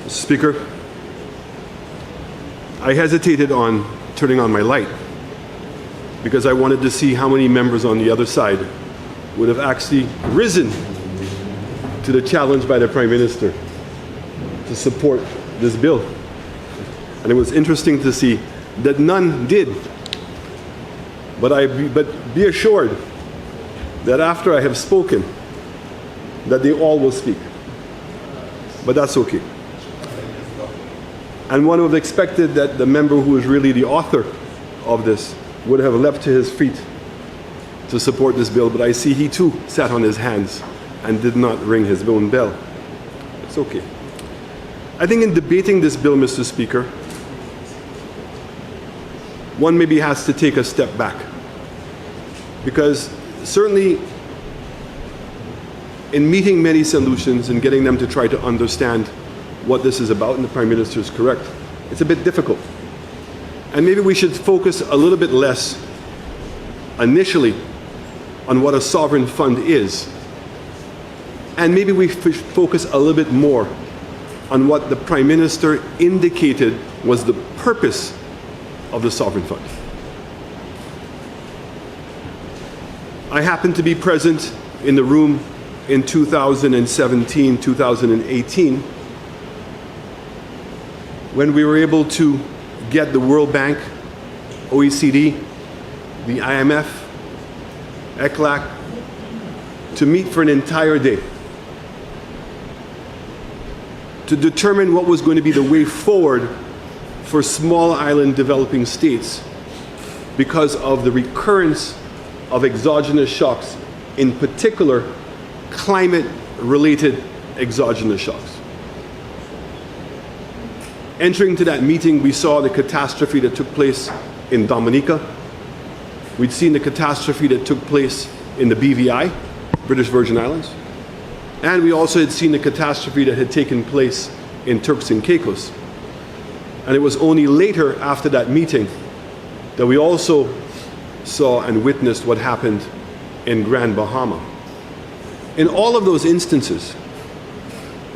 Speaker, I hesitated on turning on my light because I wanted to see how many members on the other side would have actually risen to the challenge by the Prime Minister to support this bill. And it was interesting to see that none did. But be assured that after I have spoken, that they all will speak. But that's okay. And one would have expected that the member who is really the author of this would have leapt to his feet to support this bill, but I see he too sat on his hands and did not ring his own bell. It's okay. I think in debating this bill, Mr. Speaker, one maybe has to take a step back. Because certainly in meeting many solutions and getting them to try to understand what this is about, and the Prime Minister is correct, it's a bit difficult. And maybe we should focus a little bit less initially on what a sovereign fund is. And maybe we focus a little bit more on what the Prime Minister indicated was the purpose of the sovereign fund. I happened to be present in the room in 2017, 2018, when we were able to get the World Bank, OECD, the IMF, ECLAC, to meet for an entire day to determine what was going to be the way forward for small island developing states because of the recurrence of exogenous shocks, in particular climate-related exogenous shocks. Entering to that meeting, we saw the catastrophe that took place in Dominica. We'd seen the catastrophe that took place in the BVI, British Virgin Islands. And we also had seen the catastrophe that had taken place in Turks and Caicos. And it was only later, after that meeting, that we also saw and witnessed what happened in Grand Bahama. In all of those instances,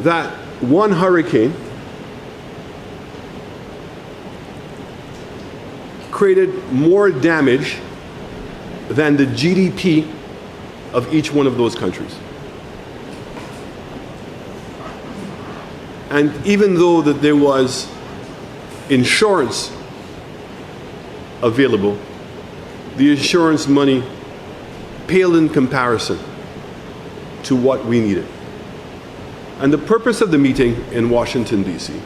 that one hurricane created more damage than the GDP of each one of those countries. And even though that there was insurance available, the insurance money paled in comparison to what we needed. And the purpose of the meeting in Washington, D.C.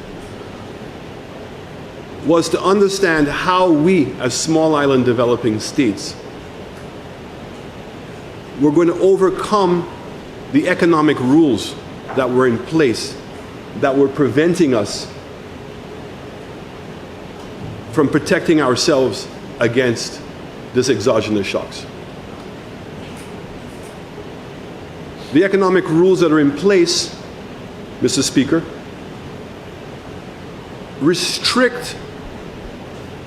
was to understand how we, as small island developing states, were going to overcome the economic rules that were in place that were preventing us from protecting ourselves against this exogenous shocks. The economic rules that are in place, Mr. Speaker, restrict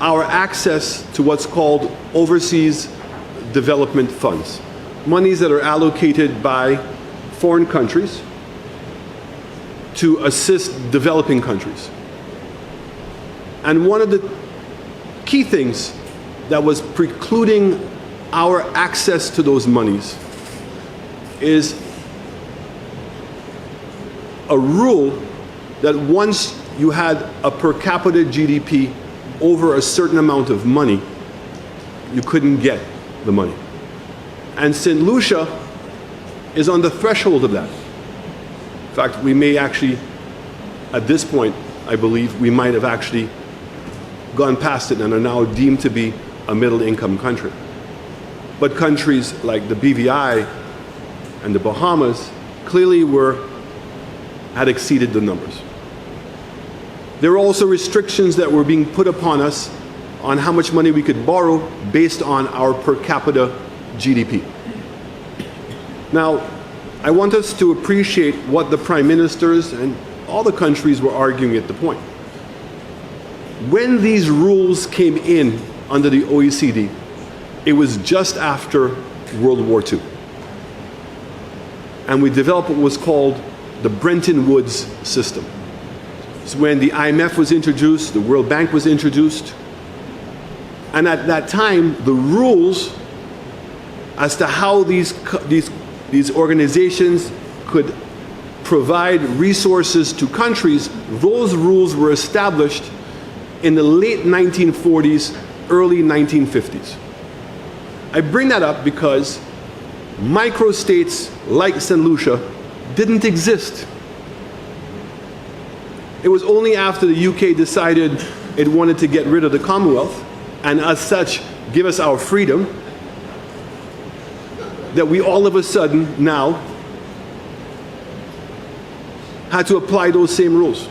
our access to what's called overseas development funds, monies that are allocated by foreign countries to assist developing countries. And one of the key things that was precluding our access to those monies is a rule that once you had a per capita GDP over a certain amount of money, you couldn't get the money. And St. Lucia is on the threshold of that. In fact, we may actually, at this point, I believe, we might have actually gone past it and are now deemed to be a middle-income country. But countries like the BVI and the Bahamas clearly had exceeded the numbers. There were also restrictions that were being put upon us on how much money we could borrow based on our per capita GDP. Now, I want us to appreciate what the prime ministers and all the countries were arguing at the point. When these rules came in under the OECD, it was just after World War II. And we developed what was called the Bretton Woods system. It's when the IMF was introduced, the World Bank was introduced. And at that time, the rules as to how these organizations could provide resources to countries, those rules were established in the late 1940s, early 1950s. I bring that up because microstates like St. Lucia didn't exist. It was only after the UK decided it wanted to get rid of the Commonwealth, and as such, give us our freedom, that we all of a sudden now had to apply those same rules.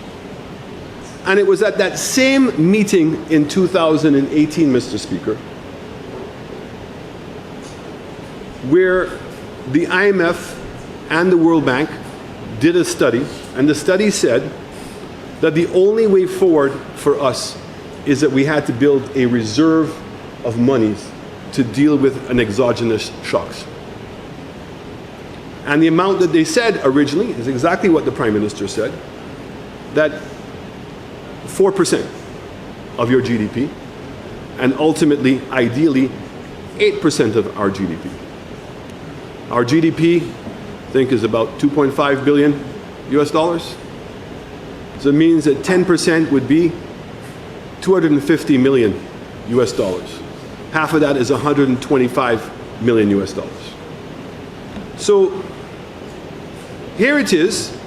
And it was at that same meeting in 2018, Mr. Speaker, where the IMF and the World Bank did a study, and the study said that the only way forward for us is that we had to build a reserve of monies to deal with an exogenous shocks. And the amount that they said originally is exactly what the Prime Minister said, that 4% of your GDP, and ultimately, ideally, 8% of our GDP. Our GDP, I think, is about 2.5 billion US dollars. So it means that 10% would be 250 million US dollars. Half of that is 125 million US dollars. So here it is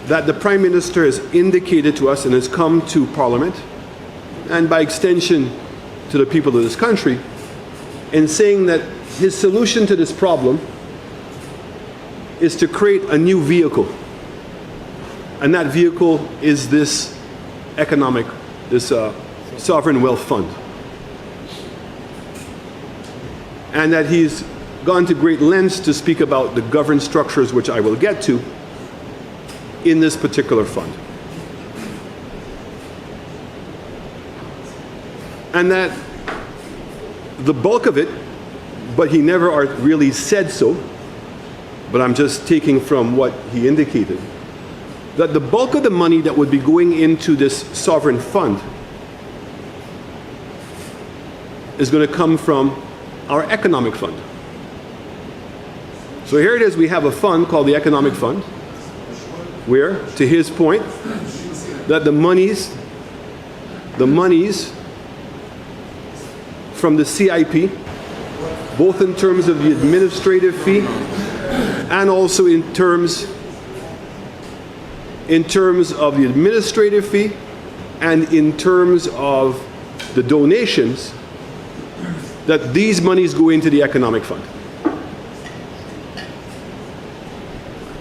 that the Prime Minister has indicated to us and has come to Parliament, and by extension to the people of this country, in saying that his solution to this problem is to create a new vehicle. And that vehicle is this sovereign wealth fund. And that he's gone to great lengths to speak about the governance structures, which I will get to, in this particular fund. And that the bulk of it, but he never really said so, but I'm just taking from what he indicated, that the bulk of the money that would be going into this sovereign fund is going to come from our economic fund. So here it is, we have a fund called the Economic Fund, where, to his point, that the monies from the CIP, both in terms of the administrative fee and also in terms of the administrative fee and in terms of the donations, that these monies go into the Economic Fund.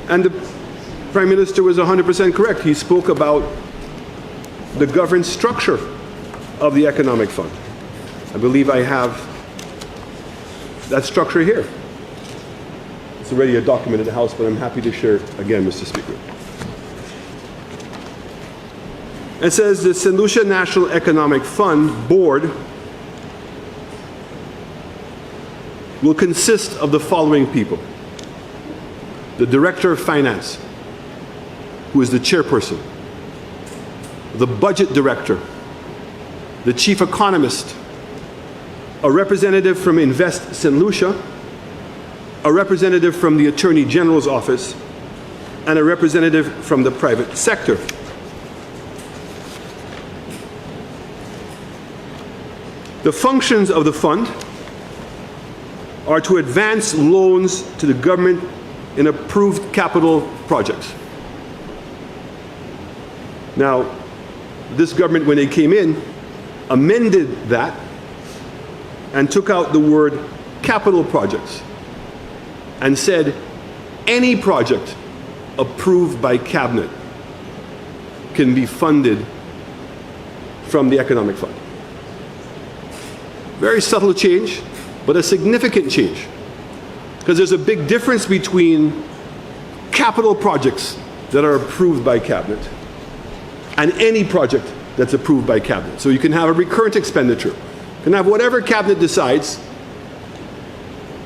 And the Prime Minister was 100% correct. He spoke about the governance structure of the Economic Fund. I believe I have that structure here. It's already a document in the House, but I'm happy to share it again, Mr. Speaker. It says the St. Lucia National Economic Fund Board will consist of the following people: the Director of Finance, who is the chairperson, the Budget Director, the Chief Economist, a representative from Invest St. Lucia, a representative from the Attorney General's Office, and a representative from the private sector. The functions of the fund are to advance loans to the government in approved capital projects. Now, this government, when they came in, amended that and took out the word capital projects and said any project approved by Cabinet can be funded from the Economic Fund. Very subtle change, but a significant change, because there's a big difference between capital projects that are approved by Cabinet and any project that's approved by Cabinet. So you can have a recurrent expenditure. You can have whatever Cabinet decides.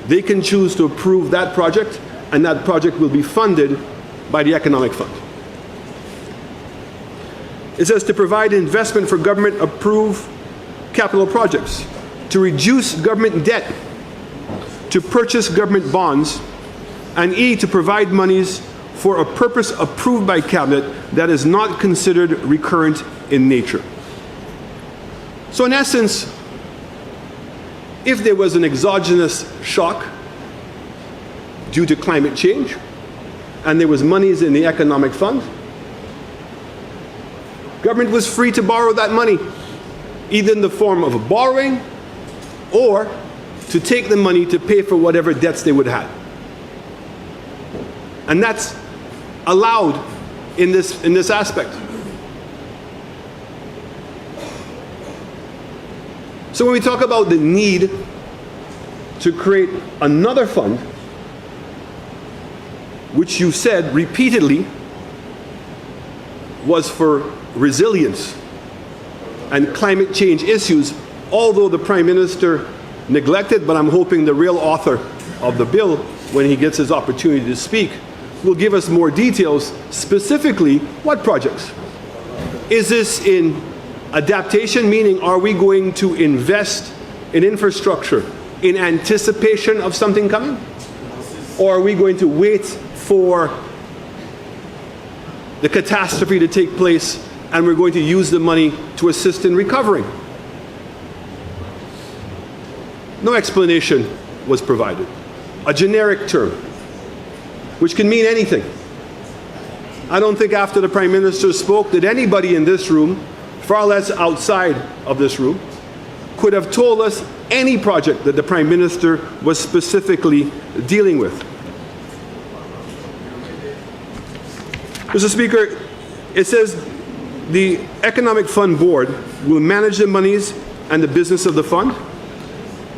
They can choose to approve that project, and that project will be funded by the Economic Fund. It says to provide investment for government-approved capital projects, to reduce government debt, to purchase government bonds, and E, to provide monies for a purpose approved by Cabinet that is not considered recurrent in nature. So in essence, if there was an exogenous shock due to climate change, and there was monies in the economic fund, government was free to borrow that money, either in the form of a borrowing or to take the money to pay for whatever debts they would have. And that's allowed in this aspect. So when we talk about the need to create another fund, which you said repeatedly was for resilience and climate change issues, although the Prime Minister neglected, but I'm hoping the real author of the bill, when he gets his opportunity to speak, will give us more details, specifically what projects. Is this in adaptation, meaning are we going to invest in infrastructure in anticipation of something coming? Or are we going to wait for the catastrophe to take place and we're going to use the money to assist in recovering? No explanation was provided. A generic term, which can mean anything. I don't think after the Prime Minister spoke that anybody in this room, far less outside of this room, could have told us any project that the Prime Minister was specifically dealing with. Mr. Speaker, it says the Economic Fund Board will manage the monies and the business of the fund,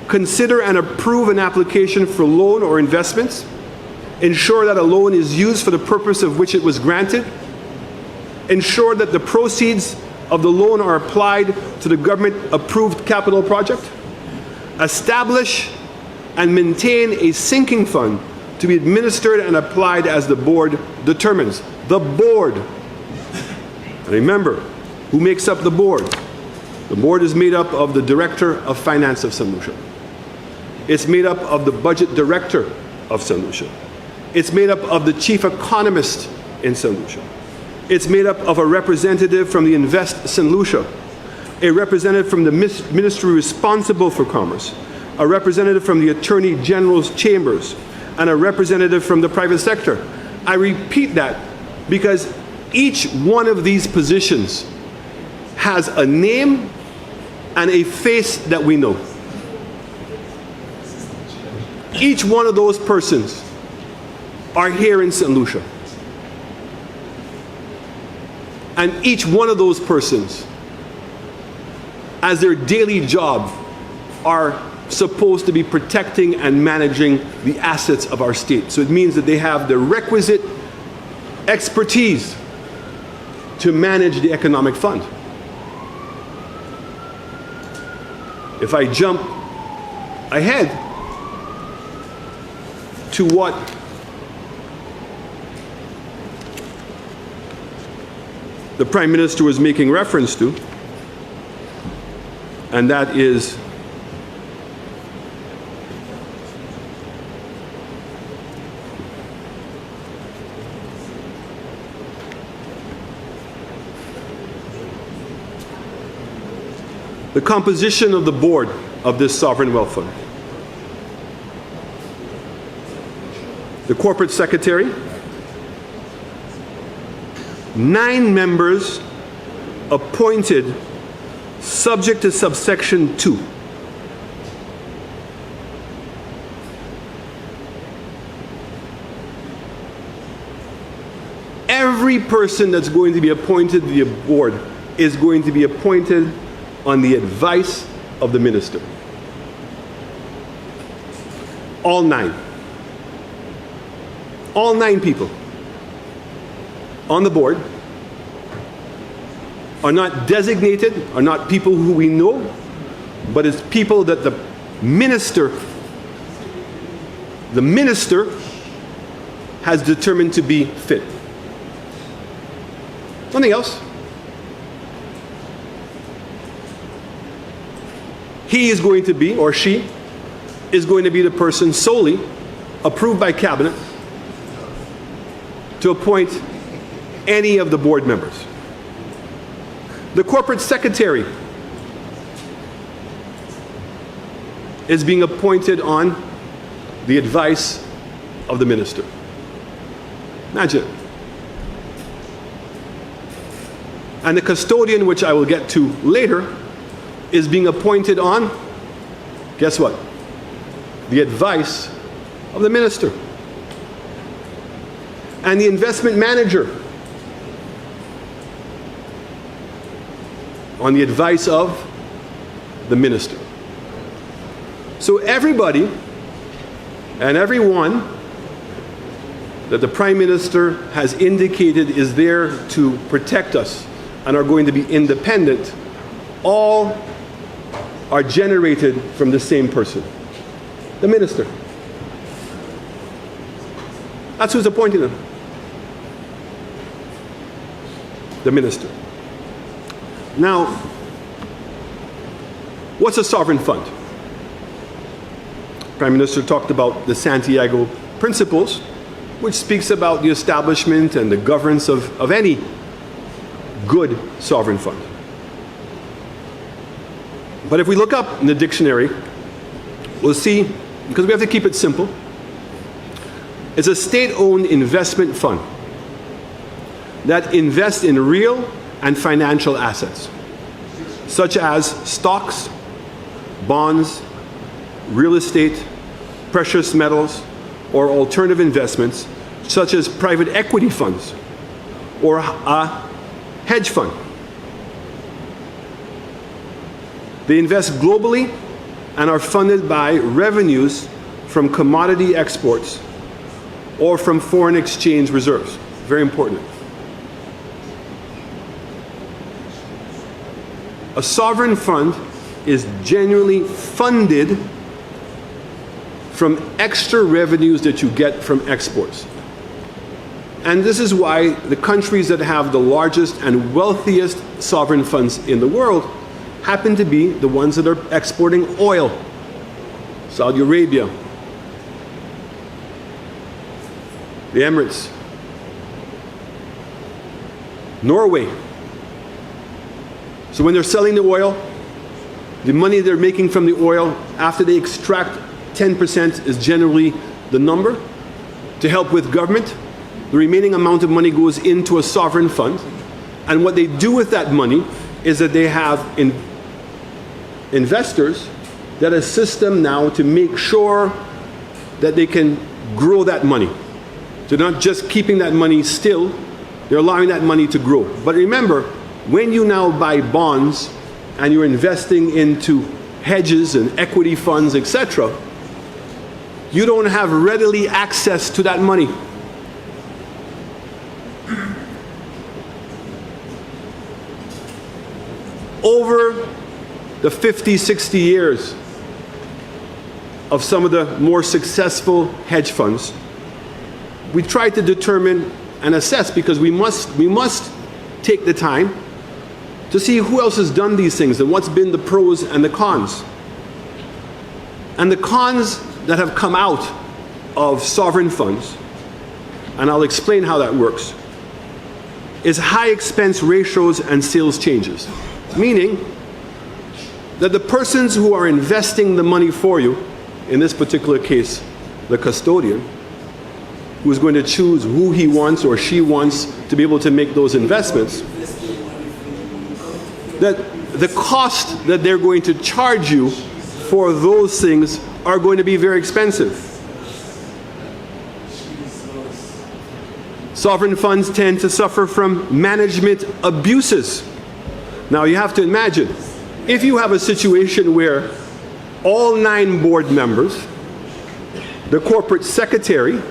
consider and approve an application for loan or investments, ensure that a loan is used for the purpose of which it was granted, ensure that the proceeds of the loan are applied to the government-approved capital project, establish and maintain a sinking fund to be administered and applied as the board determines. The board. And remember, who makes up the board? The board is made up of the Director of Finance of St. Lucia. It's made up of the Budget Director of St. Lucia. It's made up of the Chief Economist in St. Lucia. It's made up of a representative from the Invest St. Lucia, a representative from the ministry responsible for commerce, a representative from the Attorney General's chambers, and a representative from the private sector. I repeat that because each one of these positions has a name and a face that we know. Each one of those persons are here in St. Lucia. And each one of those persons, as their daily job, are supposed to be protecting and managing the assets of our state. So it means that they have the requisite expertise to manage the economic fund. If I jump ahead to what the Prime Minister was making reference to, and that is the composition of the board of this sovereign wealth fund. The corporate secretary, 9 members appointed subject to subsection 2. Every person that's going to be appointed to the board is going to be appointed on the advice of the minister. All 9. All 9 people on the board are not designated, are not people who we know, but it's people that the minister has determined to be fit. Nothing else. he is going to be, or she, is going to be the person solely approved by cabinet to appoint any of the board members. The corporate secretary is being appointed on the advice of the minister. Imagine it. And the custodian, which I will get to later, is being appointed on, guess what? The advice of the minister. And the investment manager on the advice of the minister. So everybody and everyone that the Prime Minister has indicated is there to protect us and are going to be independent, all are generated from the same person, the minister. That's who's appointing them. The minister. Now, what's a sovereign fund? Prime Minister talked about the Santiago Principles, which speaks about the establishment and the governance of any good sovereign fund. But if we look up in the dictionary, we'll see, because we have to keep it simple, it's a state-owned investment fund that invests in real and financial assets, such as stocks, bonds, real estate, precious metals, or alternative investments, such as private equity funds or a hedge fund. They invest globally and are funded by revenues from commodity exports or from foreign exchange reserves. Very important. A sovereign fund is genuinely funded from extra revenues that you get from exports. And this is why the countries that have the largest and wealthiest sovereign funds in the world happen to be the ones that are exporting oil. Saudi Arabia, the Emirates, Norway. So when they're selling the oil, the money they're making from the oil, after they extract 10% is generally the number to help with government. The remaining amount of money goes into a sovereign fund. And what they do with that money is that they have investors that assist them now to make sure that they can grow that money. They're not just keeping that money still, they're allowing that money to grow. But remember, when you now buy bonds and you're investing into hedges and equity funds, etc., you don't have readily access to that money. Over the 50, 60 years of some of the more successful hedge funds, we try to determine and assess, because we must take the time to see who else has done these things and what's been the pros and the cons. And the cons that have come out of sovereign funds, and I'll explain how that works, is high expense ratios and sales changes. Meaning that the persons who are investing the money for you, in this particular case, the custodian, who is going to choose who he wants or she wants to be able to make those investments, that the cost that they're going to charge you for those things are going to be very expensive. Sovereign funds tend to suffer from management abuses. Now you have to imagine, if you have a situation where all 9 board members, the corporate secretary,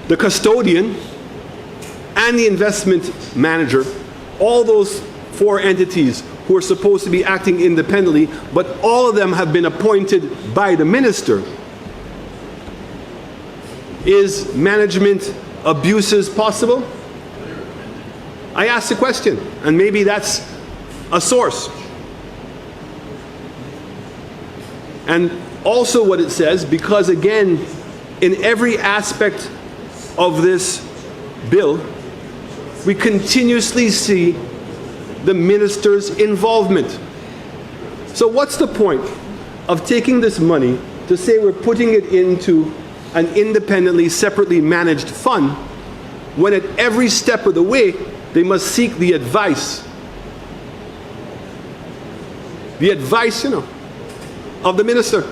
the custodian, and the investment manager, all those 4 entities who are supposed to be acting independently, but all of them have been appointed by the minister, is management abuses possible? I asked the question, and maybe that's a source. And also what it says, because again, in every aspect of this bill, we continuously see the minister's involvement. So what's the point of taking this money to say we're putting it into an independently, separately managed fund, when at every step of the way, they must seek the advice, of the minister.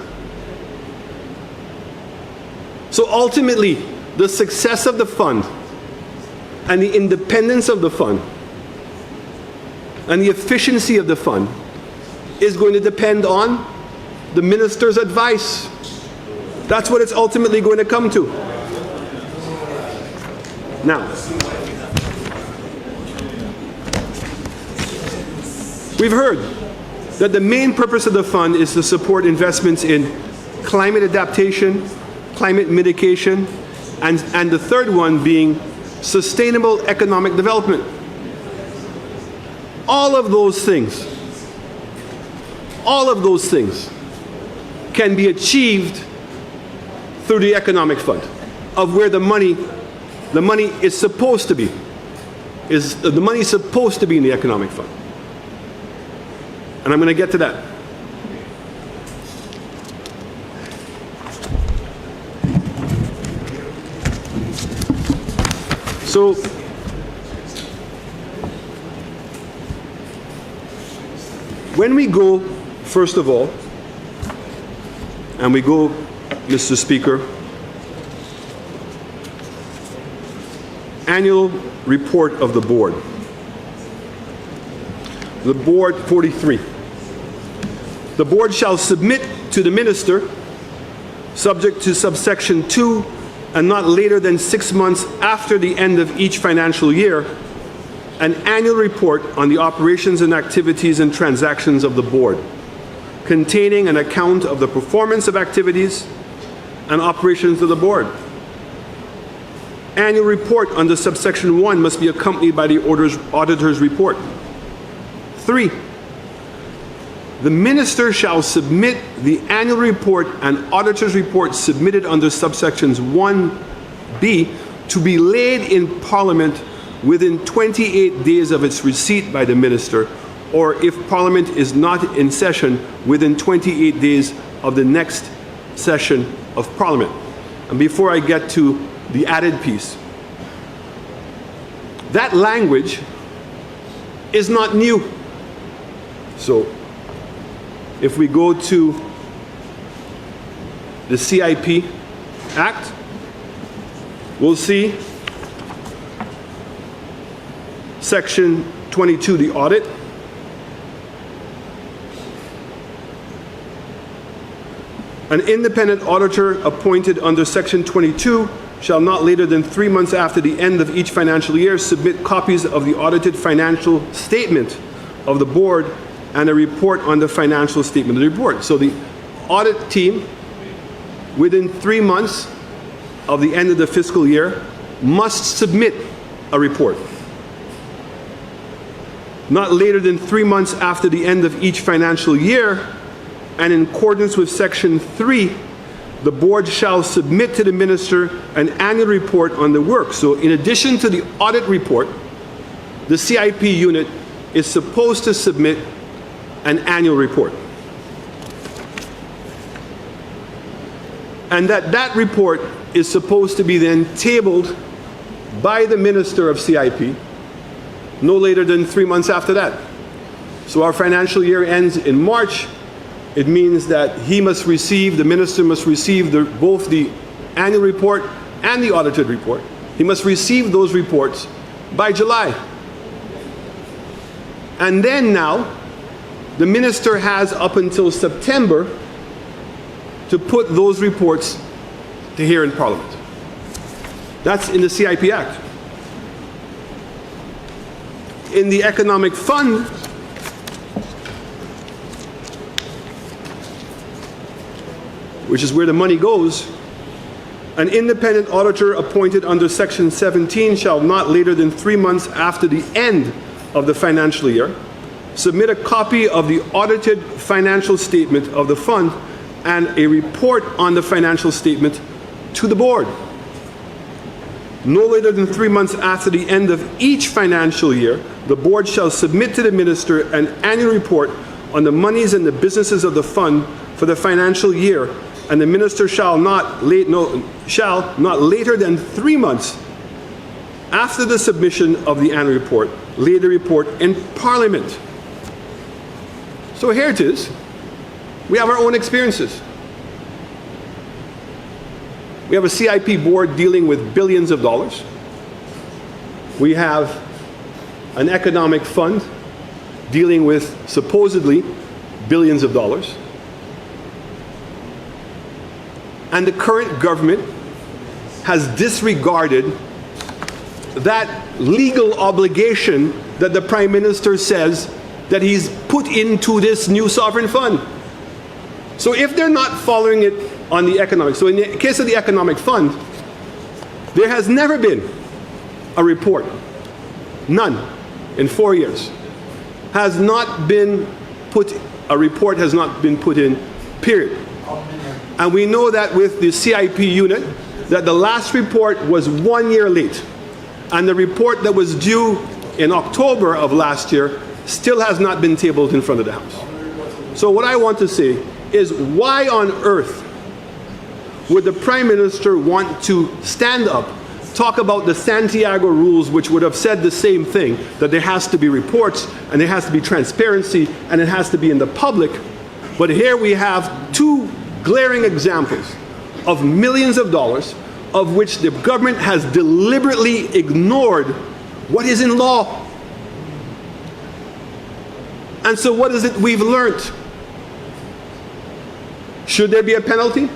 So ultimately, the success of the fund and the independence of the fund and the efficiency of the fund is going to depend on the minister's advice. That's what it's ultimately going to come to. Now, we've heard that the main purpose of the fund is to support investments in climate adaptation, climate mitigation, and the third one being sustainable economic development. All of those things can be achieved through the economic fund, of where the money is supposed to be. The money is supposed to be in the economic fund. And I'm going to get to that. So, when we go, first of all, and we go, Mr. Speaker, annual report of the board. The board 43. The board shall submit to the minister, subject to subsection 2, and not later than 6 months after the end of each financial year, an annual report on the operations and activities and transactions of the board, containing an account of the performance of activities and operations of the board. Annual report under subsection 1 must be accompanied by the auditor's report. 3. The minister shall submit the annual report and auditor's report submitted under subsections 1B to be laid in Parliament within 28 days of its receipt by the minister, or if Parliament is not in session, within 28 days of the next session of Parliament. And before I get to the added piece, that language is not new. So, if we go to the CIP Act, we'll see Section 22, the audit. An independent auditor appointed under Section 22 shall not later than 3 months after the end of each financial year submit copies of the audited financial statement of the board and a report on the financial statement of the report. So the audit team, within 3 months of the end of the fiscal year, must submit a report. Not later than 3 months after the end of each financial year, and in accordance with Section 3, the board shall submit to the minister an annual report on the work. So in addition to the audit report, the CIP unit is supposed to submit an annual report. And that report is supposed to be then tabled by the minister of CIP no later than 3 months after that. So our financial year ends in March. It means that the minister must receive both the annual report and the audited report. He must receive those reports by July. And then now, the minister has up until September to put those reports to hear in Parliament. That's in the CIP Act. In the Economic Fund, which is where the money goes, an independent auditor appointed under Section 17 shall not later than 3 months after the end of the financial year submit a copy of the audited financial statement of the fund and a report on the financial statement to the board. No later than 3 months after the end of each financial year, the board shall submit to the minister an annual report on the monies and the businesses of the fund for the financial year, and the minister shall not later than 3 months after the submission of the annual report, lay the report in Parliament. So here it is. We have our own experiences. We have a CIP board dealing with billions of dollars. We have an economic fund dealing with supposedly billions of dollars. And the current government has disregarded that legal obligation that the Prime Minister says that he's put into this new sovereign fund. So if they're not following it on the economic, so in the case of the economic fund, there has never been a report, none, in 4 years, has not been put, a report has not been put in, period. And we know that with the CIP unit, that the last report was 1 year late. And the report that was due in October of last year still has not been tabled in front of the House. So what I want to say is, why on earth would the Prime Minister want to stand up, talk about the Santiago rules, which would have said the same thing, that there has to be reports, and there has to be transparency, and it has to be in the public. But here we have two glaring examples of millions of dollars of which the government has deliberately ignored what is in law. And so what is it we've learned? Should there be a penalty?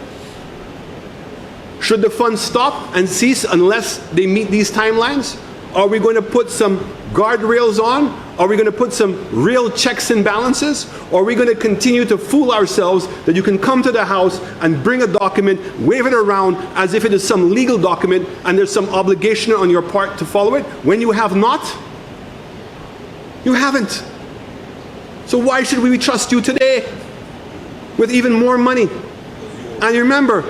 Should the fund stop and cease unless they meet these timelines? Are we going to put some guardrails on? Are we going to put some real checks and balances? Or are we going to continue to fool ourselves that you can come to the House and bring a document, wave it around as if it is some legal document and there's some obligation on your part to follow it, when you have not? You haven't. So why should we trust you today with even more money? And remember,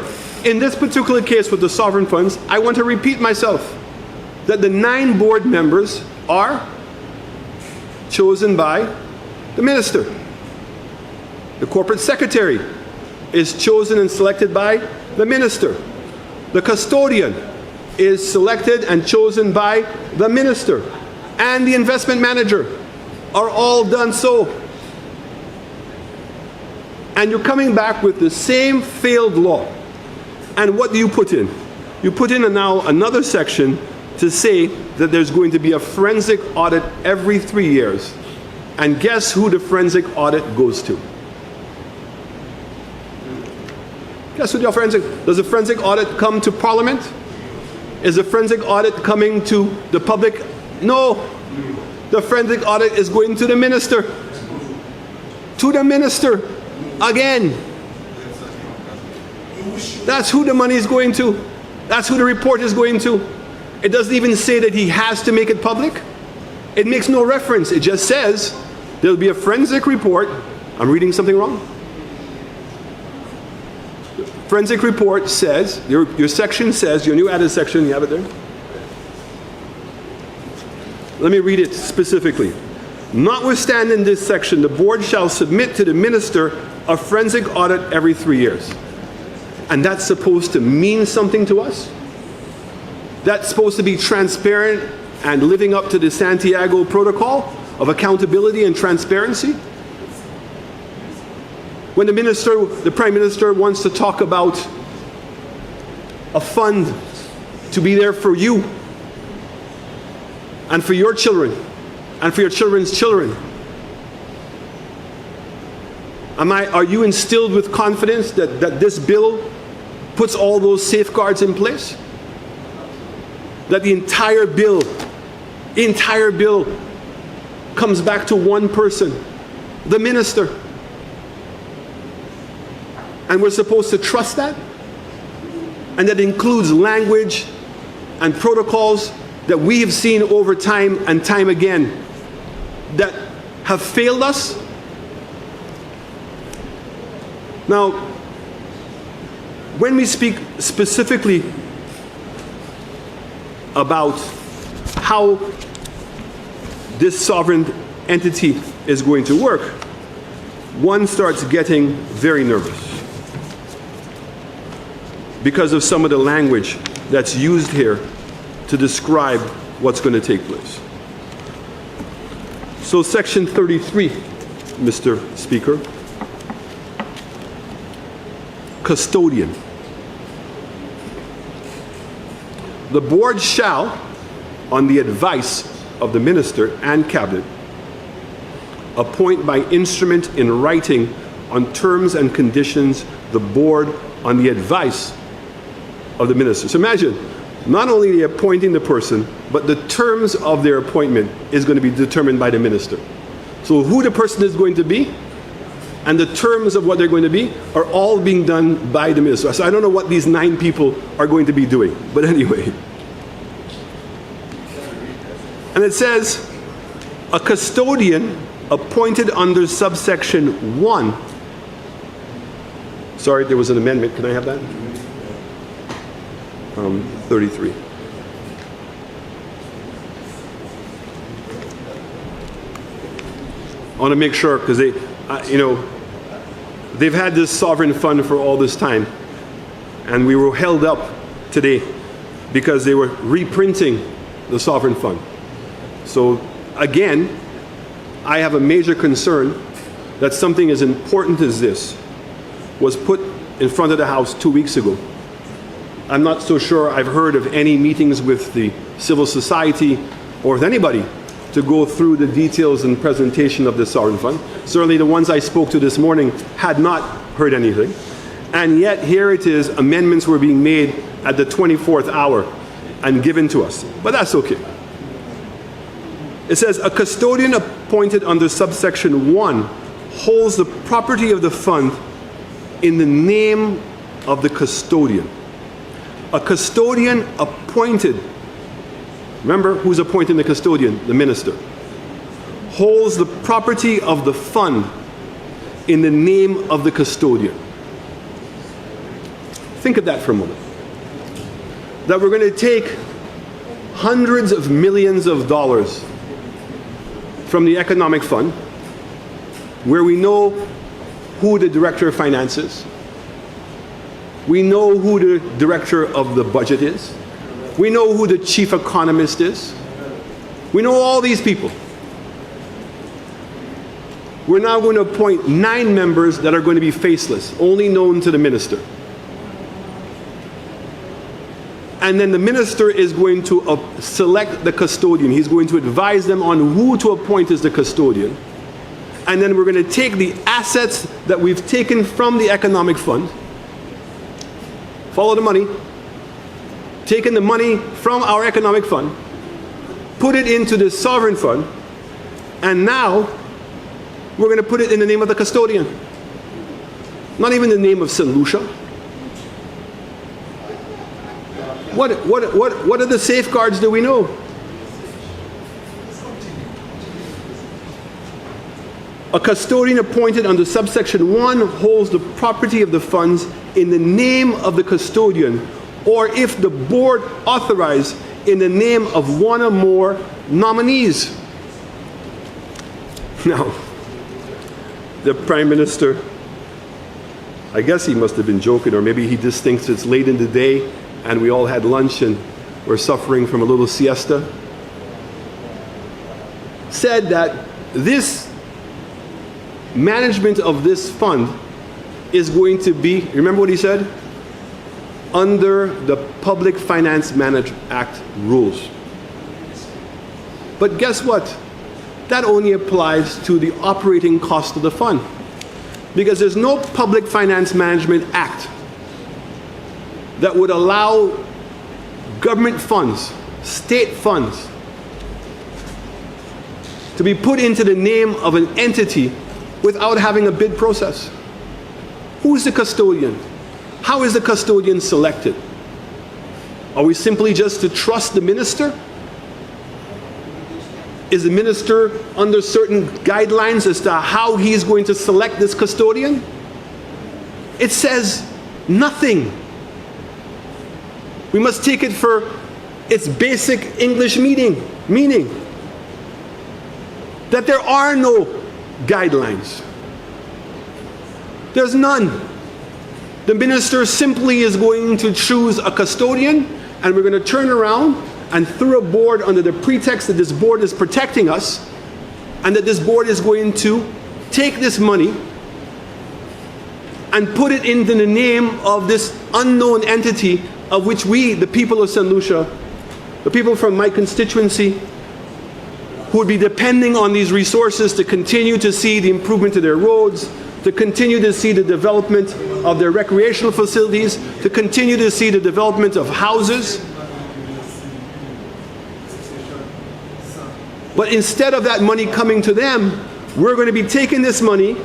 in this particular case with the sovereign funds, I want to repeat myself, that the 9 board members are chosen by the minister. The corporate secretary is chosen and selected by the minister. The custodian is selected and chosen by the minister. And the investment manager are all done so. And you're coming back with the same failed law. And what do you put in? You put in now another section to say that there's going to be a forensic audit every 3 years. And guess who the forensic audit goes to? Guess who the forensic, does the forensic audit come to Parliament? Is the forensic audit coming to the public? No. The forensic audit is going to the minister. To the minister. Again. That's who the money is going to. That's who the report is going to. It doesn't even say that he has to make it public. It makes no reference. It just says there'll be a forensic report. I'm reading something wrong. Forensic report says, your section says, your new added section, you have it there? Let me read it specifically. Notwithstanding this section, the board shall submit to the minister a forensic audit every 3 years. And that's supposed to mean something to us? That's supposed to be transparent and living up to the Santiago Protocol of accountability and transparency? When the Prime Minister wants to talk about a fund to be there for you and for your children and for your children's children, are you instilled with confidence that this bill puts all those safeguards in place? That the entire bill comes back to one person, the minister. And we're supposed to trust that? And that includes language and protocols that we have seen over time and time again that have failed us. Now, when we speak specifically about how this sovereign entity is going to work, one starts getting very nervous because of some of the language that's used here to describe what's going to take place. So section 33, Mr. Speaker, custodian. The board shall, on the advice of the minister and cabinet, appoint by instrument in writing on terms and conditions the board on the advice of the minister. So imagine, not only the appointing the person, but the terms of their appointment is going to be determined by the minister. So who the person is going to be and the terms of what they're going to be are all being done by the minister. So I don't know what these 9 people are going to be doing, but anyway. And it says, a custodian appointed under subsection 1. Sorry, there was an amendment. Can I have that? 33. I want to make sure, because they, they've had this sovereign fund for all this time, and we were held up today because they were reprinting the sovereign fund. So again, I have a major concern that something as important as this was put in front of the House 2 weeks ago. I'm not so sure I've heard of any meetings with the civil society or with anybody to go through the details and presentation of the sovereign fund. Certainly the ones I spoke to this morning had not heard anything. And yet here it is, amendments were being made at the 24th hour and given to us. But that's okay. It says, a custodian appointed under subsection 1 holds the property of the fund in the name of the custodian. A custodian appointed, remember who's appointing the custodian? The minister. Holds the property of the fund in the name of the custodian. Think of that for a moment. That we're going to take hundreds of millions of dollars from the economic fund, where we know who the director of finance is, we know who the director of the budget is, we know who the chief economist is, we know all these people. We're now going to appoint 9 members that are going to be faceless, only known to the minister. And then the minister is going to select the custodian. He's going to advise them on who to appoint as the custodian. And then we're going to take the assets that we've taken from the economic fund, follow the money, taking the money from our economic fund, put it into the sovereign fund, and now we're going to put it in the name of the custodian. Not even the name of St. Lucia. What are the safeguards that we know? A custodian appointed under subsection 1 holds the property of the funds in the name of the custodian, or if the board authorized, in the name of one or more nominees. Now, the Prime Minister, I guess he must have been joking, or maybe he just thinks it's late in the day and we all had lunch and we're suffering from a little siesta, said that this management of this fund is going to be, remember what he said? Under the Public Finance Management Act rules. But guess what? That only applies to the operating cost of the fund, because there's no Public Finance Management Act that would allow government funds, state funds, to be put into the name of an entity without having a bid process. Who's the custodian? How is the custodian selected? Are we simply just to trust the minister? Is the minister under certain guidelines as to how he's going to select this custodian? It says nothing We must take it for its basic English meaning. That there are no guidelines. There's none. The minister simply is going to choose a custodian, and we're going to turn around and throw a board under the pretext that this board is protecting us, and that this board is going to take this money and put it into the name of this unknown entity of which we, the people of St. Lucia, the people from my constituency, who would be depending on these resources to continue to see the improvement of their roads, to continue to see the development of their recreational facilities, to continue to see the development of houses. But instead of that money coming to them, we're going to be taking this money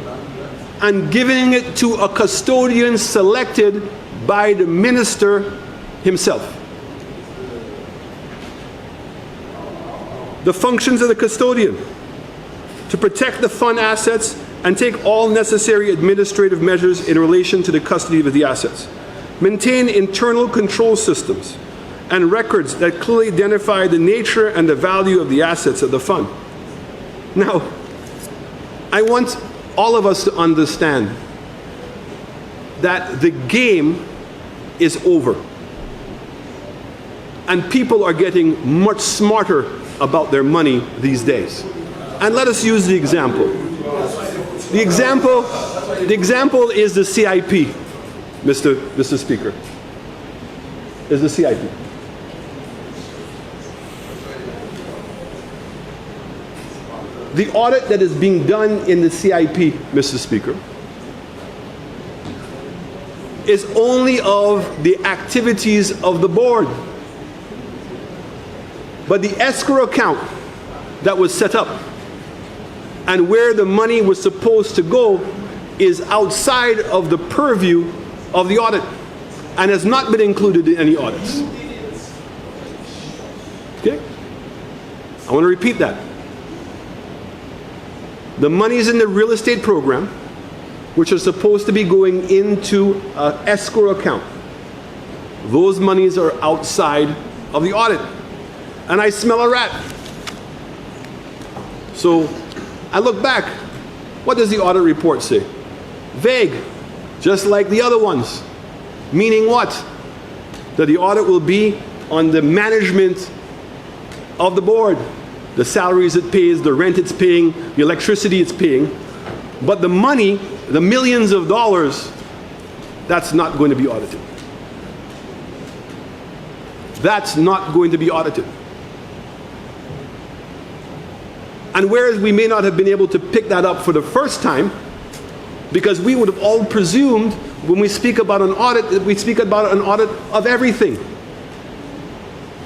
and giving it to a custodian selected by the minister himself. The functions of the custodian: to protect the fund assets and take all necessary administrative measures in relation to the custody of the assets, maintain internal control systems and records that clearly identify the nature and the value of the assets of the fund. Now, I want all of us to understand that the game is over. And people are getting much smarter about their money these days. And let us use the example. The example is the CIP, Mr. Speaker. Is the CIP. The audit that is being done in the CIP, Mr. Speaker, is only of the activities of the board. But the escrow account that was set up and where the money was supposed to go is outside of the purview of the audit and has not been included in any audits. Okay? I want to repeat that. The monies in the real estate program, which are supposed to be going into an escrow account, those monies are outside of the audit. And I smell a rat. So I look back. What does the audit report say? Vague, just like the other ones. Meaning what? That the audit will be on the management of the board. The salaries it pays, the rent it's paying, the electricity it's paying. But the money, the millions of dollars, that's not going to be audited. That's not going to be audited. And whereas we may not have been able to pick that up for the first time, because we would have all presumed when we speak about an audit, that we speak about an audit of everything.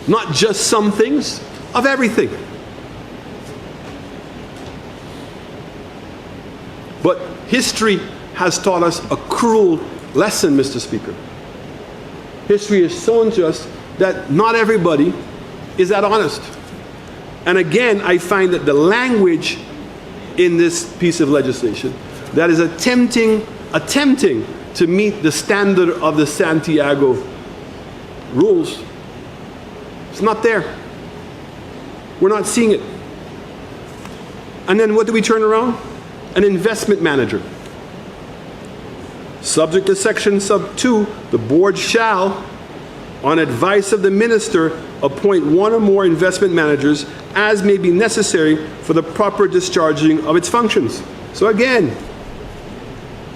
Not just some things, of everything. But history has taught us a cruel lesson, Mr. Speaker. History has shown to us that not everybody is that honest. And again, I find that the language in this piece of legislation that is attempting to meet the standard of the Santiago rules, it's not there. We're not seeing it. And then what do we turn around? An investment manager. Subject to section sub 2, the board shall, on advice of the minister, appoint one or more investment managers as may be necessary for the proper discharging of its functions. So again,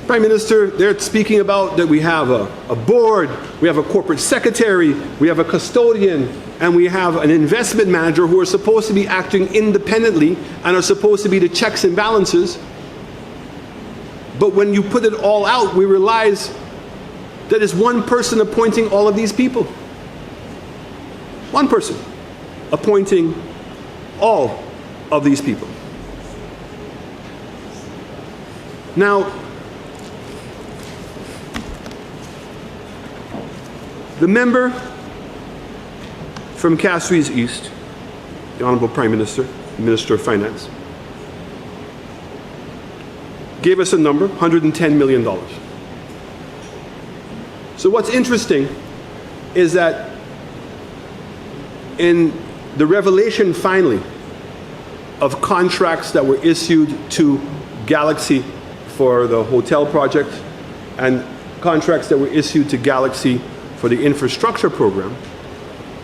Prime Minister, they're speaking about that we have a board, we have a corporate secretary, we have a custodian, and we have an investment manager who are supposed to be acting independently and are supposed to be the checks and balances. But when you put it all out, we realize that it's one person appointing all of these people. One person appointing all of these people. Now, the member from Castries East, the Honorable Prime Minister, Minister of Finance, gave us a number, $110 million. So what's interesting is that in the revelation, finally, of contracts that were issued to Galaxy for the hotel project and contracts that were issued to Galaxy for the infrastructure program,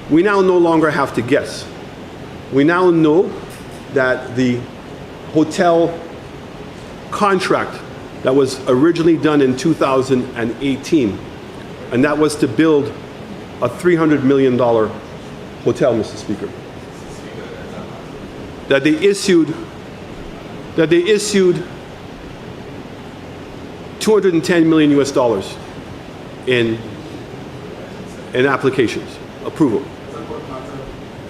we now no longer have to guess. We now know that the hotel contract that was originally done in 2018, and that was to build a $300 million hotel, Mr. Speaker, that they issued 210 million US dollars in applications, approval.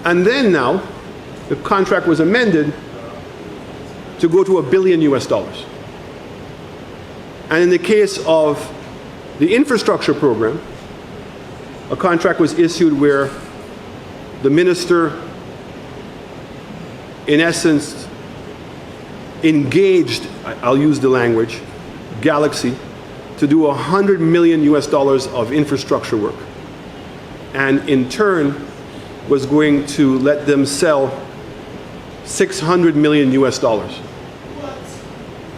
And then now, the contract was amended to go to $1 billion US dollars. And in the case of the infrastructure program, a contract was issued where the minister, in essence, engaged, I'll use the language, Galaxy, to do $100 million US dollars of infrastructure work. And in turn, was going to let them sell $600 million US dollars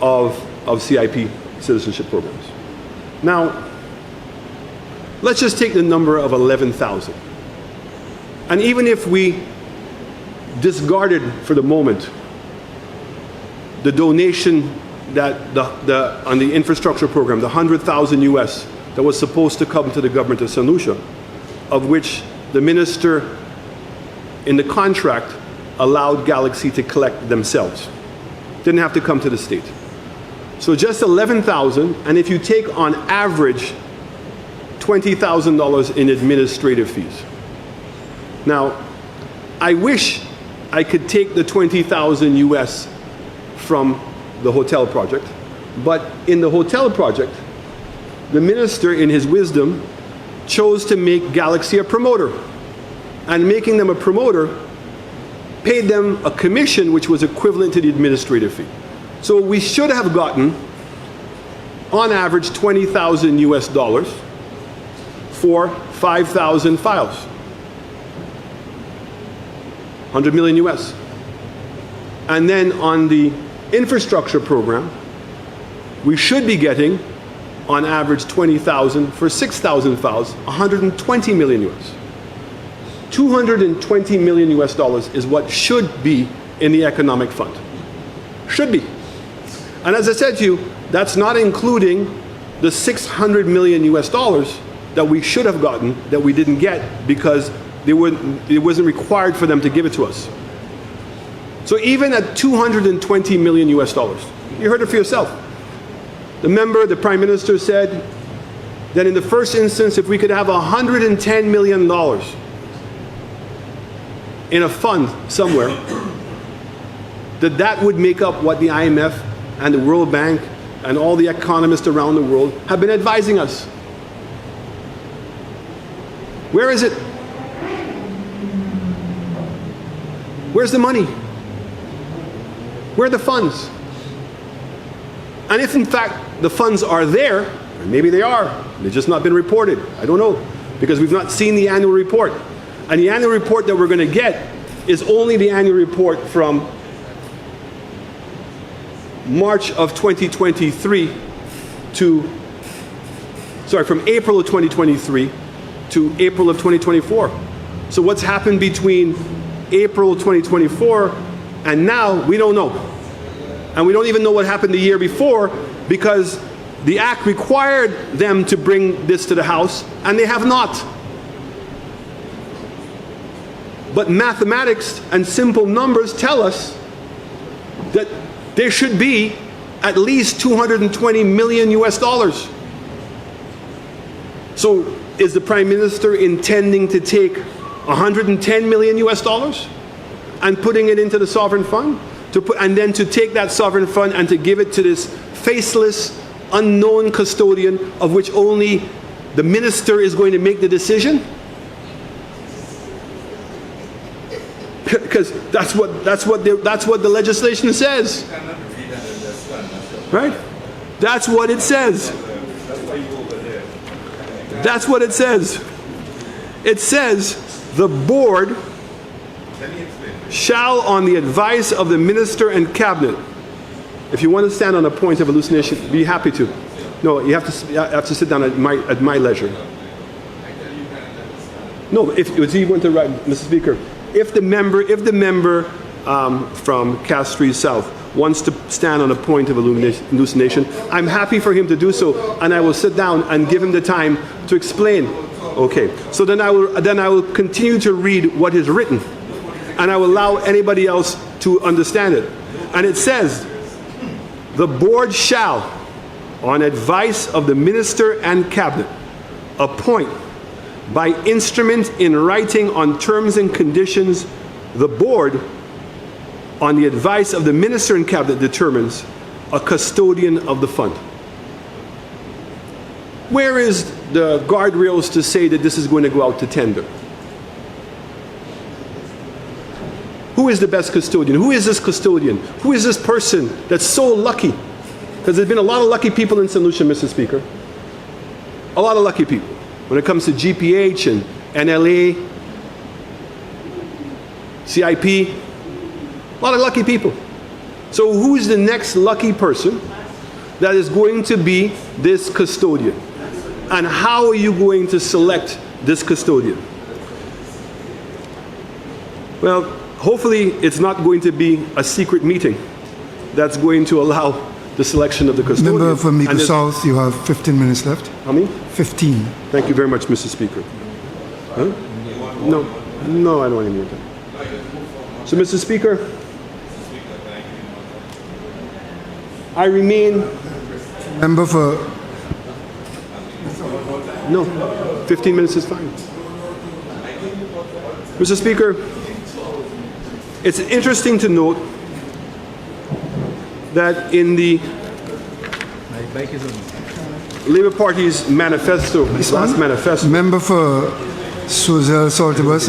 of CIP citizenship programs. Now, let's just take the number of 11,000. And even if we discarded for the moment the donation that on the infrastructure program, the 100,000 US that was supposed to come to the government of St. Lucia, of which the minister in the contract allowed Galaxy to collect themselves. Didn't have to come to the state. So just 11,000, and if you take on average $20,000 in administrative fees. Now, I wish I could take the 20,000 US from the hotel project, but in the hotel project, the minister, in his wisdom, chose to make Galaxy a promoter. And making them a promoter paid them a commission which was equivalent to the administrative fee. So we should have gotten, on average, 20,000 US dollars for 5,000 files. 100 million US. And then on the infrastructure program, we should be getting, on average, 20,000 for 6,000 files, 120 million US. 220 million US dollars is what should be in the economic fund. Should be. And as I said to you, that's not including the 600 million US dollars that we should have gotten that we didn't get because it wasn't required for them to give it to us. So even at 220 million US dollars, you heard it for yourself. The Prime Minister said that in the first instance, if we could have $110 million in a fund somewhere, that would make up what the IMF and the World Bank and all the economists around the world have been advising us. Where is it? Where's the money? Where are the funds? And if in fact the funds are there, and maybe they are, they've just not been reported, I don't know, because we've not seen the annual report. And the annual report that we're going to get is only the annual report from March of 2023 from April of 2023 to April of 2024. So what's happened between April 2024 and now, we don't know. And we don't even know what happened the year before because the Act required them to bring this to the House, and they have not. But mathematics and simple numbers tell us that there should be at least 220 million US dollars. So is the Prime Minister intending to take 110 million US dollars and putting it into the sovereign fund? And then to take that sovereign fund and to give it to this faceless, unknown custodian of which only the minister is going to make the decision? Because that's what the legislation says. Right? That's what it says. That's what it says. It says the board shall, on the advice of the minister and cabinet, if you want to stand on a point of hallucination, be happy to. No, you have to sit down at my leisure. No, if you want to write, Mr. Speaker, if the member from Castries South wants to stand on a point of hallucination, I'm happy for him to do so, and I will sit down and give him the time to explain. Okay, so then I will continue to read what is written, and I will allow anybody else to understand it. And it says, the board shall, on advice of the minister and cabinet, appoint by instrument in writing on terms and conditions. The board, on the advice of the minister and cabinet, determines a custodian of the fund. Where is the guardrails to say that this is going to go out to tender? Who is the best custodian? Who is this custodian? Who is this person that's so lucky? Because there's been a lot of lucky people in St. Lucia, Mr. Speaker. A lot of lucky people. When it comes to GPH and NLA, CIP, a lot of lucky people. So who is the next lucky person that is going to be this custodian? And how are you going to select this custodian? Well, hopefully it's not going to be a secret meeting that's going to allow the selection of the custodian. Member for Mico South, you have 15 minutes left. How many? 15. Thank you very much, Mr. Speaker. Huh? No, I don't want any more time. So, Mr. Speaker, I remain... Member for... No, 15 minutes is fine. Mr. Speaker, it's interesting to note that in the Labour Party's manifesto, last manifesto... Member for Suzel Saltibus,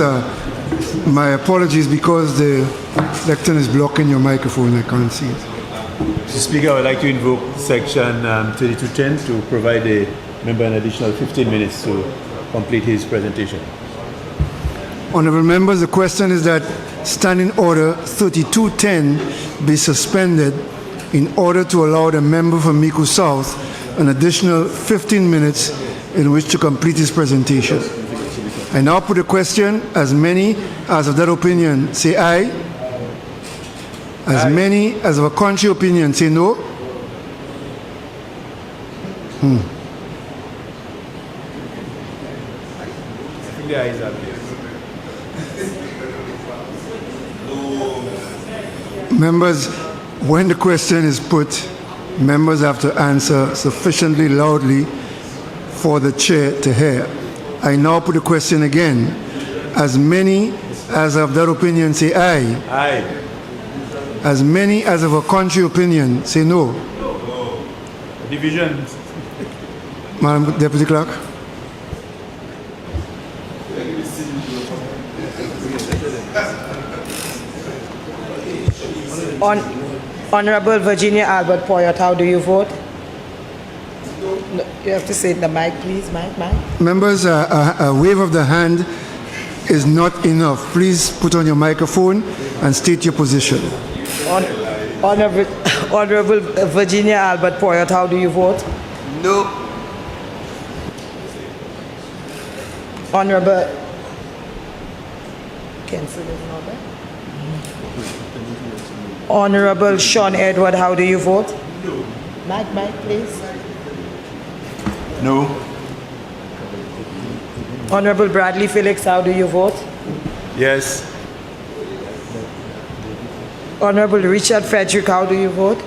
my apologies because the lectern is blocking your microphone. I can't see it. Mr. Speaker, I would like to invoke Section 3210 to provide the member an additional 15 minutes to complete his presentation. Honourable members, the question is that Standing Order 3210 be suspended in order to allow the member from Mico South an additional 15 minutes in which to complete his presentation. I now put the question. As many as of that opinion say aye. As many as of a contrary opinion say no. The ayes have it. Members, when the question is put, members have to answer sufficiently loudly for the chair to hear. I now put the question again. As many as of that opinion say aye. Aye. As many as of a contrary opinion say no. Division. Madam Deputy Clerk. Honorable Virginia Albert Poyot, how do you vote? No, you have to say it in the mic, please. Mic. Members, a wave of the hand is not enough. Please put on your microphone and state your position. Honorable Virginia Albert Poyot, how do you vote? No. Honorable Cancel is not there. Honorable Sean Edward, how do you vote? No. Mic, please. No. Honorable Bradley Felix, how do you vote? Yes. Honorable Richard Frederick, how do you vote?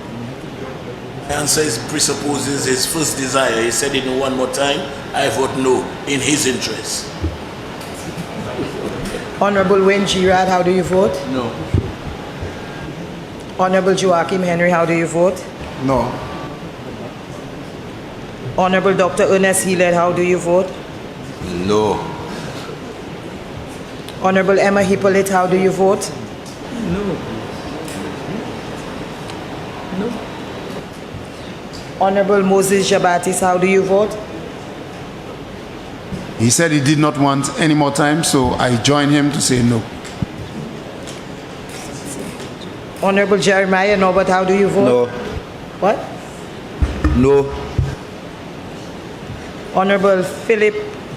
My answer presupposes his first desire. He said it one more time. I vote no, in his interest. Honorable Wayne Girard, how do you vote? No. Honorable Joachim Henry, how do you vote? No. Honorable Dr. Ernest Healed, how do you vote? No. Honorable Emma Hippolyte, how do you vote? No. Honorable Moses Jabatis, how do you vote? He said he did not want any more time, so I join him to say no. Honorable Jeremiah Norbert, how do you vote? No. What? No. Honorable Philip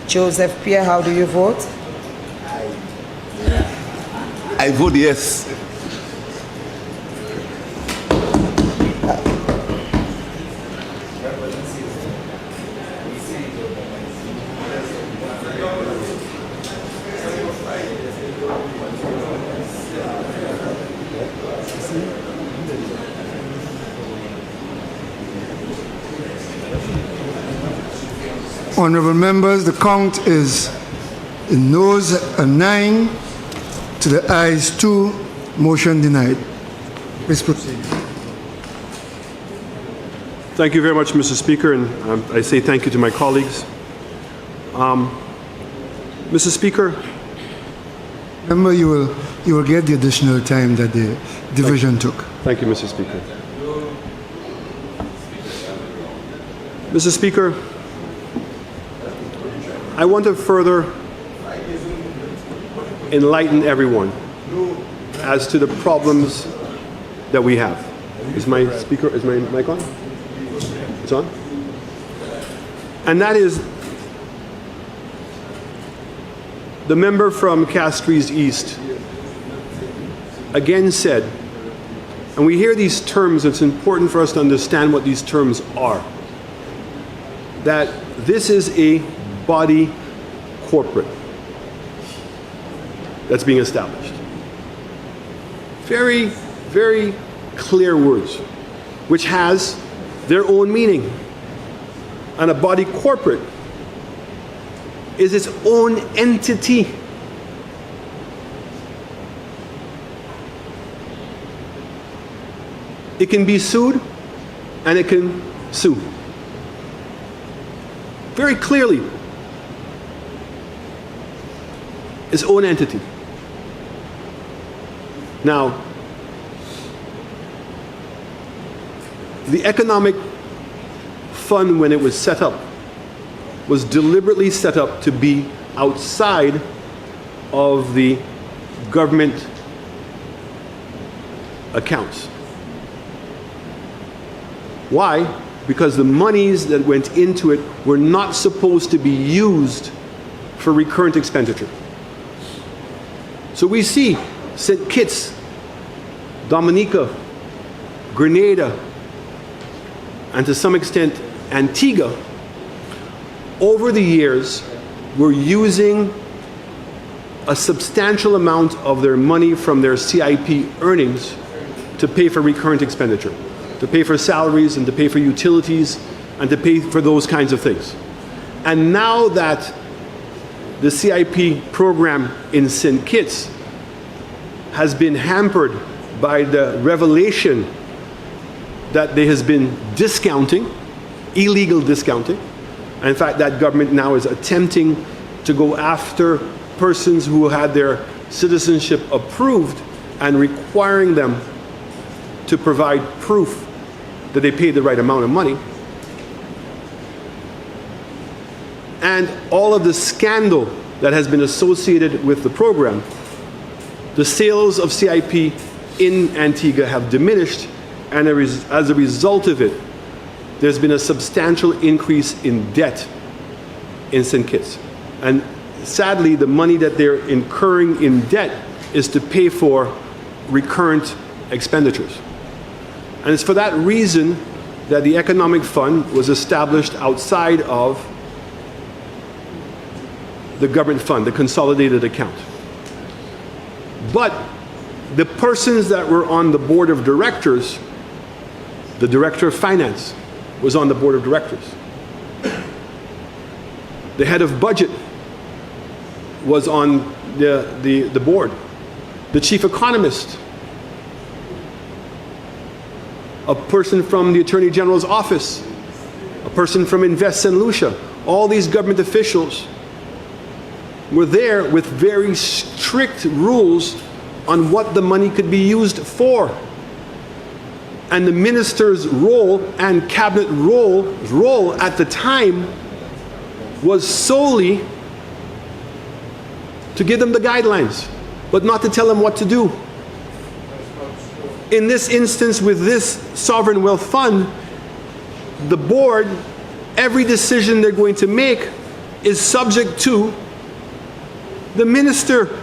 Joseph Pierre, how do you vote? I vote yes. Honorable members, the count is noes 9 to the ayes 2, motion denied. Please proceed. Thank you very much, Mr. Speaker, and I say thank you to my colleagues. Mr. Speaker, Remember, you will get the additional time that the division took. thank you, Mr. Speaker. Mr. Speaker, I want to further enlighten everyone as to the problems that we have. Is my mic on? It's on? And that is the member from Castries East again said, and we hear these terms, it's important for us to understand what these terms are, that this is a body corporate that's being established. Very, very clear words, which has their own meaning. And a body corporate is its own entity. It can be sued and it can sue. Very clearly, its own entity. Now, the economic fund, when it was set up, was deliberately set up to be outside of the government accounts. Why? Because the monies that went into it were not supposed to be used for recurrent expenditure. So we see St. Kitts, Dominica, Grenada, and to some extent Antigua, over the years were using a substantial amount of their money from their CIP earnings to pay for recurrent expenditure, to pay for salaries and to pay for utilities and to pay for those kinds of things. And now that the CIP program in St. Kitts has been hampered by the revelation that there has been discounting, illegal discounting. And in fact, that government now is attempting to go after persons who had their citizenship approved and requiring them to provide proof that they paid the right amount of money. And all of the scandal that has been associated with the program, the sales of CIP in Antigua have diminished, and as a result of it, there's been a substantial increase in debt in St. Kitts. And sadly, the money that they're incurring in debt is to pay for recurrent expenditures. And it's for that reason that the Economic Fund was established outside of the government fund, the consolidated account. But the persons that were on the board of directors, the director of finance was on the board of directors. The head of budget was on the board. The chief economist, a person from the Attorney General's office, a person from Invest St. Lucia, all these government officials were there with very strict rules on what the money could be used for. And the minister's role and cabinet role at the time was solely to give them the guidelines, but not to tell them what to do. in this instance with this sovereign wealth fund, the board, every decision they're going to make is subject to the minister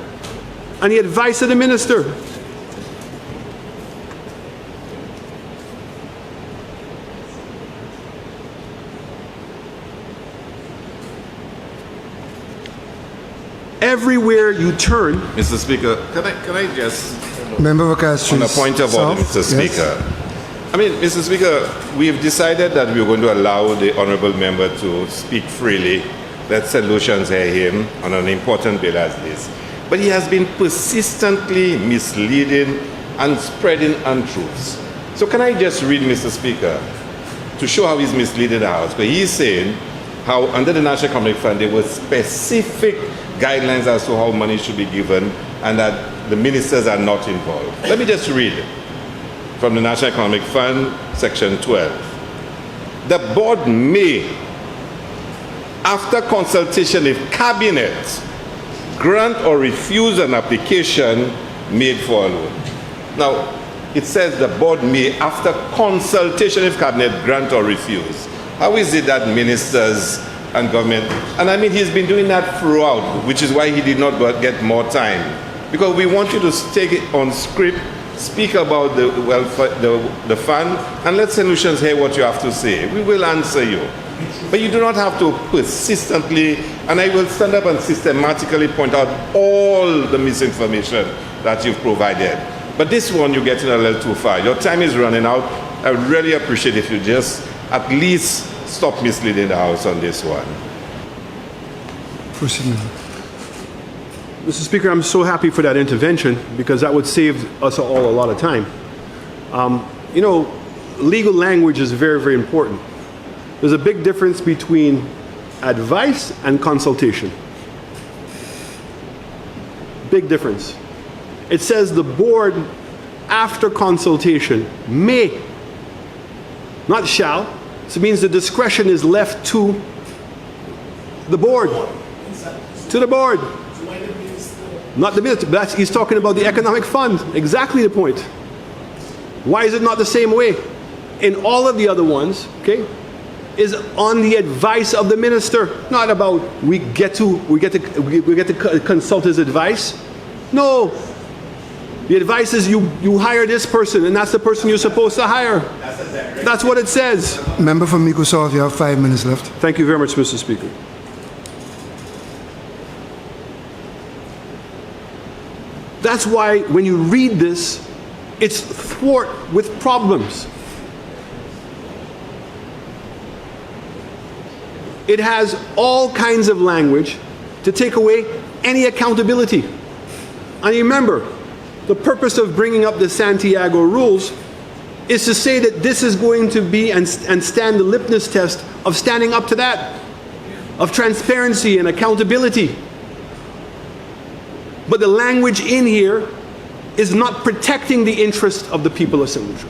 and the advice of the minister. Everywhere you turn, Mr. Speaker, can I just, Member of Castries. on a point of order, South? Mr. Yes. Speaker. I mean, Mr. Speaker, we've decided that we're going to allow the honourable member to speak freely. Let solutions hear him on an important bill as this. But he has been persistently misleading and spreading untruths. So can I just read, Mr. Speaker, to show how he's misleading the House? But he's saying how under the National Economic Fund there were specific guidelines as to how money should be given and that the ministers are not involved. Let me just read from the National Economic Fund, section 12. The board may, after consultation with cabinet, grant or refuse an application made for a loan. Now, it says the board may, after consultation with cabinet, grant or refuse. How is it that ministers and government, and I mean he's been doing that throughout, which is why he did not get more time. Because we want you to stay on script, speak about the fund, and let solutions hear what you have to say. We will answer you. But you do not have to persistently, and I will stand up and systematically point out all the misinformation that you've provided. But this one, you're getting a little too far. Your time is running out. I would really appreciate if you just at least stop misleading the House on this one. Proceed, Member. Mr. Speaker, I'm so happy for that intervention because that would save us all a lot of time. You know, legal language is very, very important. There's a big difference between advice and consultation. Big difference. It says the board, after consultation, may, not shall. So it means the discretion is left to the board. To the board. Not the minister. He's talking about the economic fund. Exactly the point. Why is it not the same way? In all of the other ones, okay, is on the advice of the minister. Not about we get to consult his advice. No. The advice is you hire this person, and that's the person you're supposed to hire. That's what it says. Member from Mico South, you have 5 minutes left. Thank you very much, Mr. Speaker. That's why when you read this, it's thwart with problems. It has all kinds of language to take away any accountability. And remember, the purpose of bringing up the Santiago rules is to say that this is going to be and stand the litmus test of standing up to that, of transparency and accountability. But the language in here is not protecting the interest of the people of St. Lucia.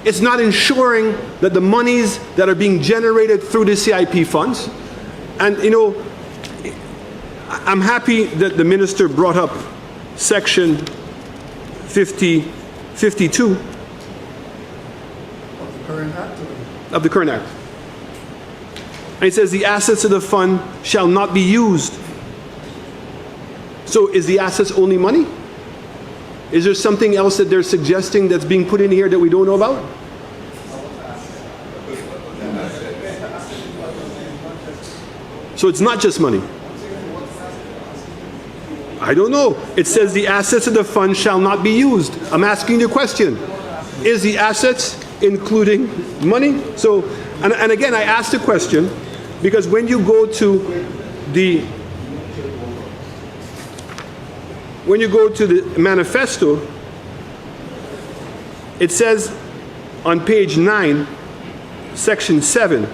It's not ensuring that the monies that are being generated through the CIP funds, and you know, I'm happy that the minister brought up section 52 of the current act. And it says the assets of the fund shall not be used. So is the assets only money? Is there something else that they're suggesting that's being put in here that we don't know about? So it's not just money. I don't know. It says the assets of the fund shall not be used. I'm asking you a question. Is the assets including money? So, and again, I asked the question because when you go to the manifesto, it says on page 9, section 7,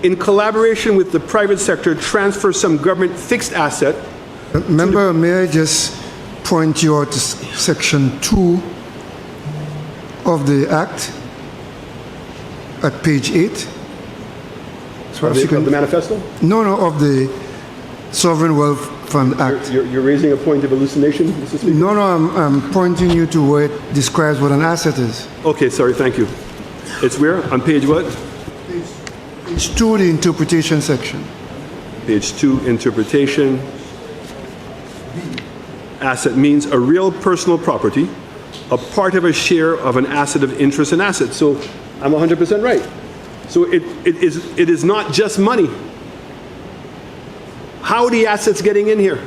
in collaboration with the private sector, transfer some government fixed asset. Member, may I just point you out to section 2 of the Act at page 8? Of the manifesto? No, of the Sovereign Wealth Fund Act. You're raising a point of hallucination, Mr. Speaker? No, I'm pointing you to where it describes what an asset is. Okay, sorry, thank you. It's where? On page what? It's to the interpretation section. Page 2, interpretation. Asset means a real personal property, a part of a share of an asset of interest and asset. So I'm 100% right. So it is not just money. How are the assets getting in here?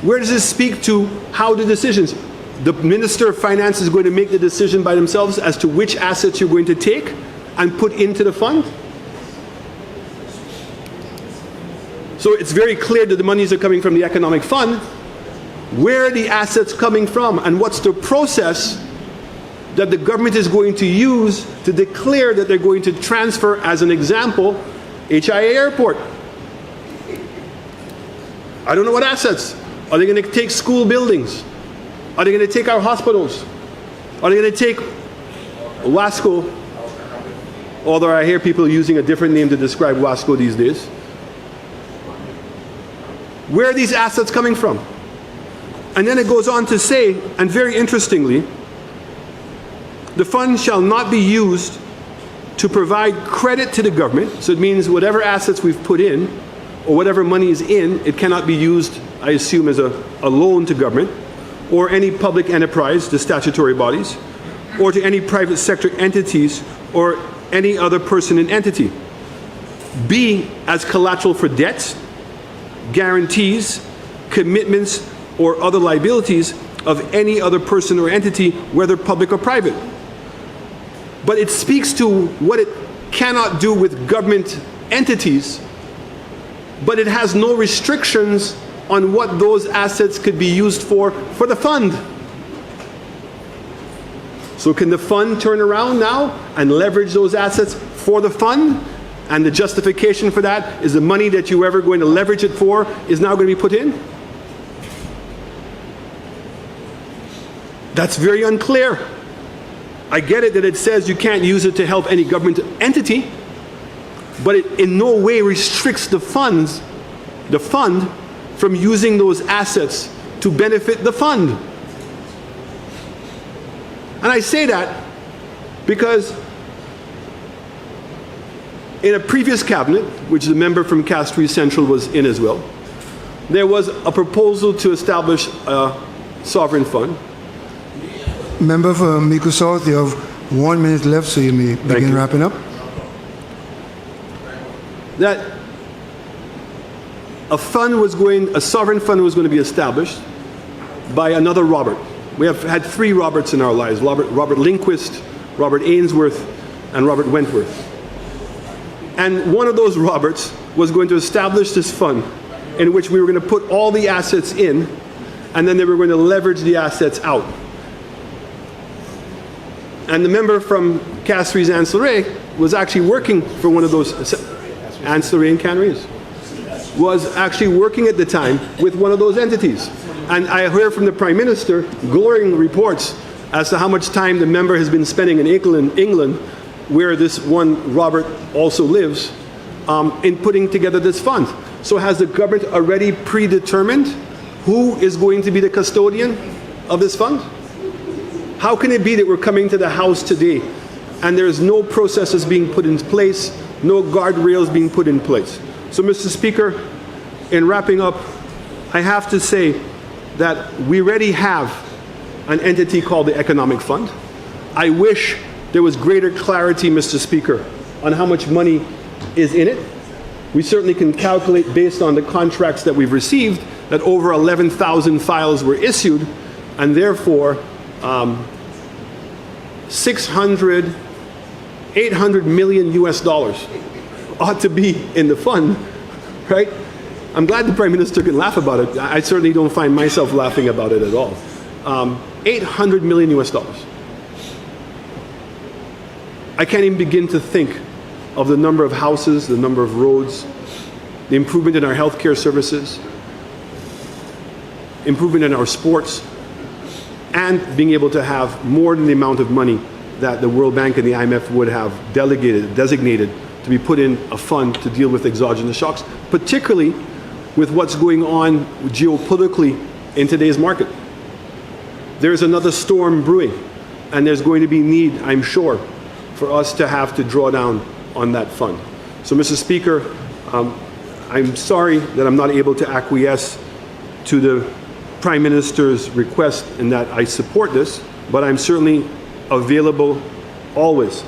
Where does this speak to how the decisions? The Minister of Finance is going to make the decision by themselves as to which assets you're going to take and put into the fund? So it's very clear that the monies are coming from the economic fund. Where are the assets coming from, and what's the process that the government is going to use to declare that they're going to transfer, as an example, HIA Airport? I don't know what assets. Are they going to take school buildings? Are they going to take our hospitals? Are they going to take Wasco? Although I hear people using a different name to describe Wasco these days. Where are these assets coming from? And then it goes on to say, and very interestingly, the fund shall not be used to provide credit to the government. So it means whatever assets we've put in, or whatever money is in, it cannot be used, I assume, as a loan to government, or any public enterprise, the statutory bodies, or to any private sector entities, or any other person and entity. B, as collateral for debts, guarantees, commitments, or other liabilities of any other person or entity, whether public or private. But it speaks to what it cannot do with government entities, but it has no restrictions on what those assets could be used for the fund. So can the fund turn around now and leverage those assets for the fund? And the justification for that is the money that you were ever going to leverage it for is now going to be put in? That's very unclear. I get it that it says you can't use it to help any government entity, but it in no way restricts the fund from using those assets to benefit the fund. And I say that because in a previous cabinet, which the member from Castries Central was in as well, there was a proposal to establish a sovereign fund. Member for Mico South, you have 1 minute left, so you may begin you. wrapping up. That a sovereign fund was going to be established by another Robert. We have had 3 Roberts in our lives: Robert Lindquist, Robert Ainsworth, and Robert Wentworth. And one of those Roberts was going to establish this fund in which we were going to put all the assets in, and then they were going to leverage the assets out. And the member from Castries Ancillary was actually working for one of those, Ancillary and Canaries, was actually working at the time with one of those entities. And I heard from the Prime Minister glowing reports as to how much time the member has been spending in England, where this one Robert also lives, in putting together this fund. So has the government already predetermined who is going to be the custodian of this fund? How can it be that we're coming to the House today and there's no processes being put in place, no guardrails being put in place? So, Mr. Speaker, in wrapping up, I have to say that we already have an entity called the Economic Fund. I wish there was greater clarity, Mr. Speaker, on how much money is in it. We certainly can calculate, based on the contracts that we've received, that over 11,000 files were issued, and therefore 800 million US dollars ought to be in the fund, right? I'm glad the Prime Minister can laugh about it. I certainly don't find myself laughing about it at all. 800 million US dollars. I can't even begin to think of the number of houses, the number of roads, the improvement in our healthcare services, improvement in our sports, and being able to have more than the amount of money that the World Bank and the IMF would have designated to be put in a fund to deal with exogenous shocks, particularly with what's going on geopolitically in today's market. There's another storm brewing, and there's going to be need, I'm sure, for us to have to draw down on that fund. So, Mr. Speaker, I'm sorry that I'm not able to acquiesce to the Prime Minister's request in that I support this, but I'm certainly available always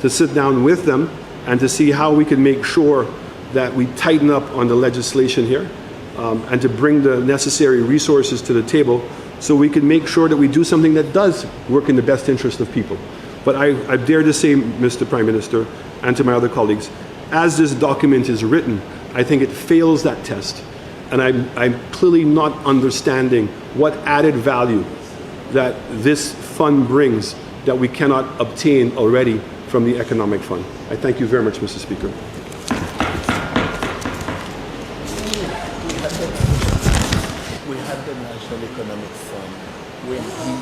to sit down with them and to see how we can make sure that we tighten up on the legislation here and to bring the necessary resources to the table so we can make sure that we do something that does work in the best interest of people. But I dare to say, Mr. Prime Minister, and to my other colleagues, as this document is written, I think it fails that test. And I'm clearly not understanding what added value that this fund brings that we cannot obtain already from the Economic Fund. I thank you very much, Mr. Speaker. We had the National Economic Fund when he